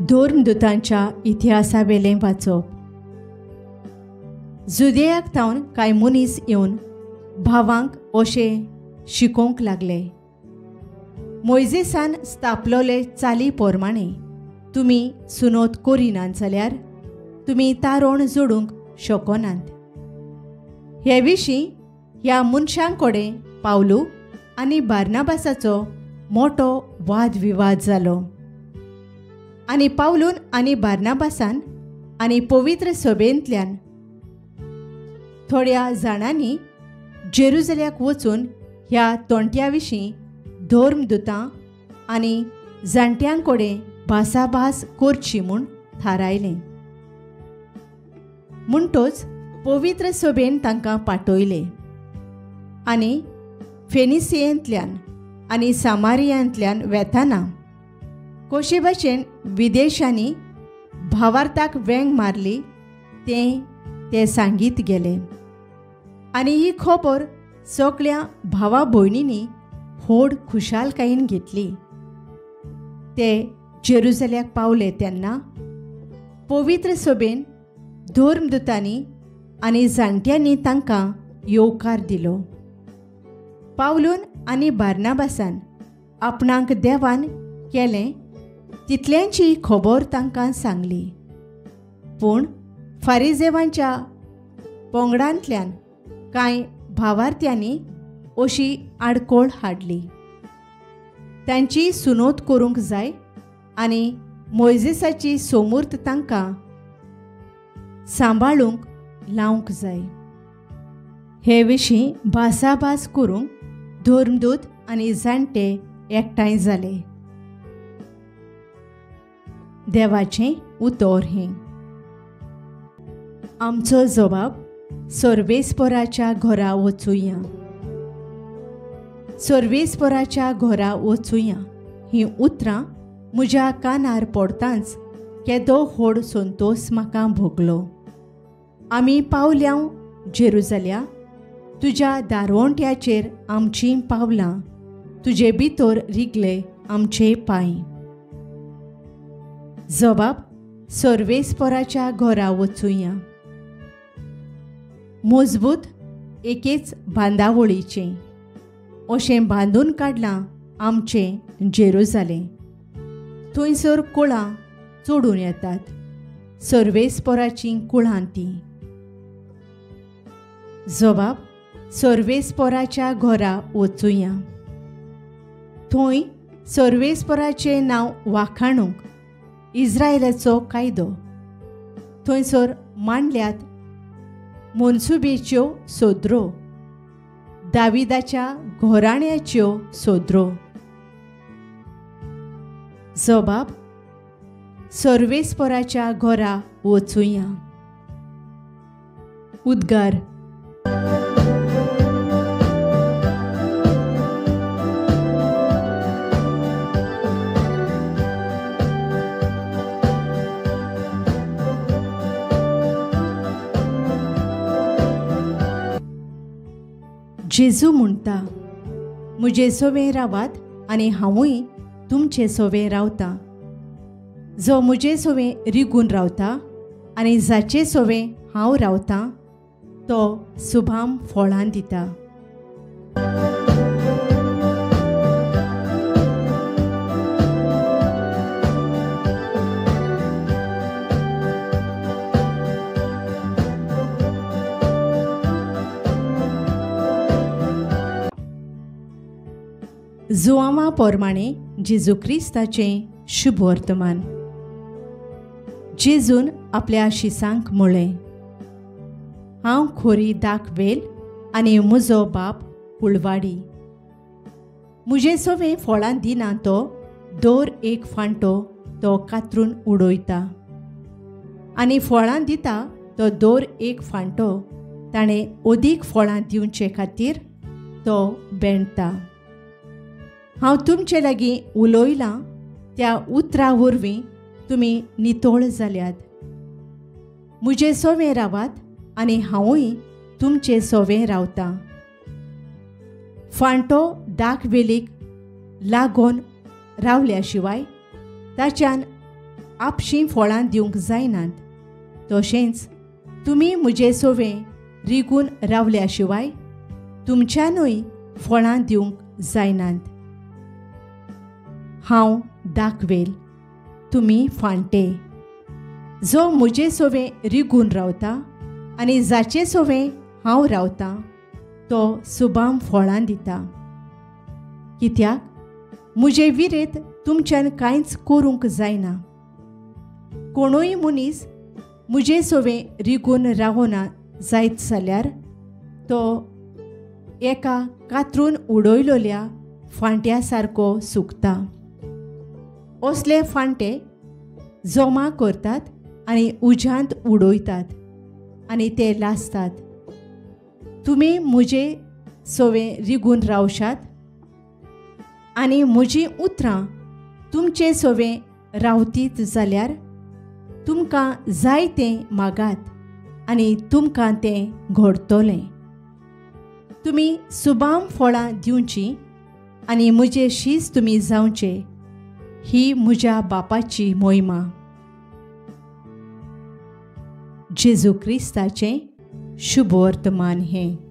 धर्मदूतांच्या इतिहासावेलें वाचप. जुदेयाक तावन कांय मनीस येवन भावांक अशें शिकोवंक लागले, मोइजेसान स्थापलोले चाली पोरमाणे तुमी सुनोत करिनात जाल्यार तुमी तारोण जोडूंक शकनात. हे विशीं ह्या मनशांकडे पावलू आनी बार्नाबासाचो मोठो वाद विवाद जालो. आनी पावलून आनी बार्नाबासान आनी पवित्र सभेंतल्यान थोड्या जाणांनी जेरुसलेमाक वचून ह्या तोंट्या विशीं धर्मदूतां आनी जाणट्यांकडेन भासाभास करची म्हूण थारायलें. म्हणटच पवित्र सभेन तांकां पाठयले आनी फेनिसियेंतल्यान आनी सामारियांतल्यान वेताना कशे भाशेन विदेशांनी भावार्थाक वेंग मारली ते सांगीत गेले. आनी ही खबर सगळ्या भावा भयणींनी व्हड खुशालकायेन घेतली. ते जेरुसलेमाक पावले तेन्ना पवित्र सभेन धर्मदूतांनी आनी जाणट्यांनी तांकां येवकार दिलो. पावलून आनी बार्नाबासान आपणाक देवान केलें तितल्यांची खबर तांकां सांगली. पूण फारिजेवांच्या पंगडांतल्यान कांय भावार्थ्यांनी अशी आडखळ हाडली. तांची सुनोत करूंक जाय आनी मोइजेसाची सोमूर्त तांकां सांबाळूंक लावंक जाय. हे विशीं भासाभास करूंक धर्मदूत आनी जाणटे एकठांय जाले. देवाचें उतर हें. आमचो जबाब सर्वेस्पराच्या घरा वचुया. सर्वेस्पराच्या घरा वचुया ही उतरां म्हज्या कानार पडटांच केदो व्हड संतोश म्हाका भोगलो. आमी पावल्याव जेरुसलेम, तुज्या दारवंट्याचेर आमचीं पावलां, तुजे भितर रिगले आमचे पांय. जबाब सर्वेस्पराच्या घरा वचुया. मजबूत एकेच बांदावळीचें अशें बांदून काडलां आमचें जेरुसलेम. थंयसर कुळां चोडून येतात, सर्वेस्पराचीं कुळां तीं. जबाब सर्वेस्पराच्या घरा वचुया. थंय सर्वेस्पराचें नांव वाखाणूंक इस्रायलाचो कायदो. थंयसर मांडल्यात मनसुबेच्यो सोदरो, दाविदाच्या घोराण्याच्यो सोदरो. जबाब सर्वेस्पराच्या घरा वचुया. उद्गार. जेजू म्हणटा, म्हजे सोवें रावात आनी हांवूय तुमचे सोवें रावतां. जो म्हजे सोवें रिगून रावता आनी जाचे सोवें हांव रावतां तो सुभाम फळां दिता. जुआंवा पोरमाणे जेजू क्रिस्ताचें शुभ वर्तमान. जेजून आपल्या शिसांक म्हळें, हांव खोरी दाखवेल आनी म्हजो बाप कुळवाडी. म्हजे सोवें फळां दिना तो दर एक फांटो तो कातरून उडयता आनी फळां दिता तो दर एक फांटो ताणें अदीक फळां दिवचे खातीर तो बेंडता. हांव तुमचे लागीं उलयलां त्या उतरां वरवीं तुमी नितोळ जाल्यात. म्हजे सोवें रावात आनी हांवूय तुमचे सोवें रावतां. फांटो दाखवेलीक लागून रावल्या शिवाय ताच्यान आपशीं फळां दिवंक जायनात, तशेंच तुमी म्हजे सोवें रिगून रावल्या शिवाय तुमच्यानूय फळां दिवंक जायनात. हांव दाखवेल, तुमी फांटे. जो म्हजे सोवें रिगून रावता आनी जाचे सोवें हांव रावतां तो सुबाम फळां दिता. कित्याक म्हजे विरेत तुमच्यान कांयच करूंक जायना. कोणूय मनीस म्हजे सोवें रिगून रावना जायत जाल्यार तो एका कातरून उडयलोल्या फांट्या सारको सुकता. असले फांटे जमा करतात आनी उज्यांत उडयतात आनी ते लासतात. तुमी म्हजे सोवें रिगून रावशात आनी म्हजीं उतरां तुमचे सोवें रावतीत जाल्यार तुमकां जाय तें मागात आनी तुमकां तें घडटलें. तुमी सुबाम फळां दिवचीं आनी म्हजे शीस तुमी जावचे, ही म्हज्या बापाची मोहिमा. जेजू क्रिस्ताचें शुभ वर्तमान हें.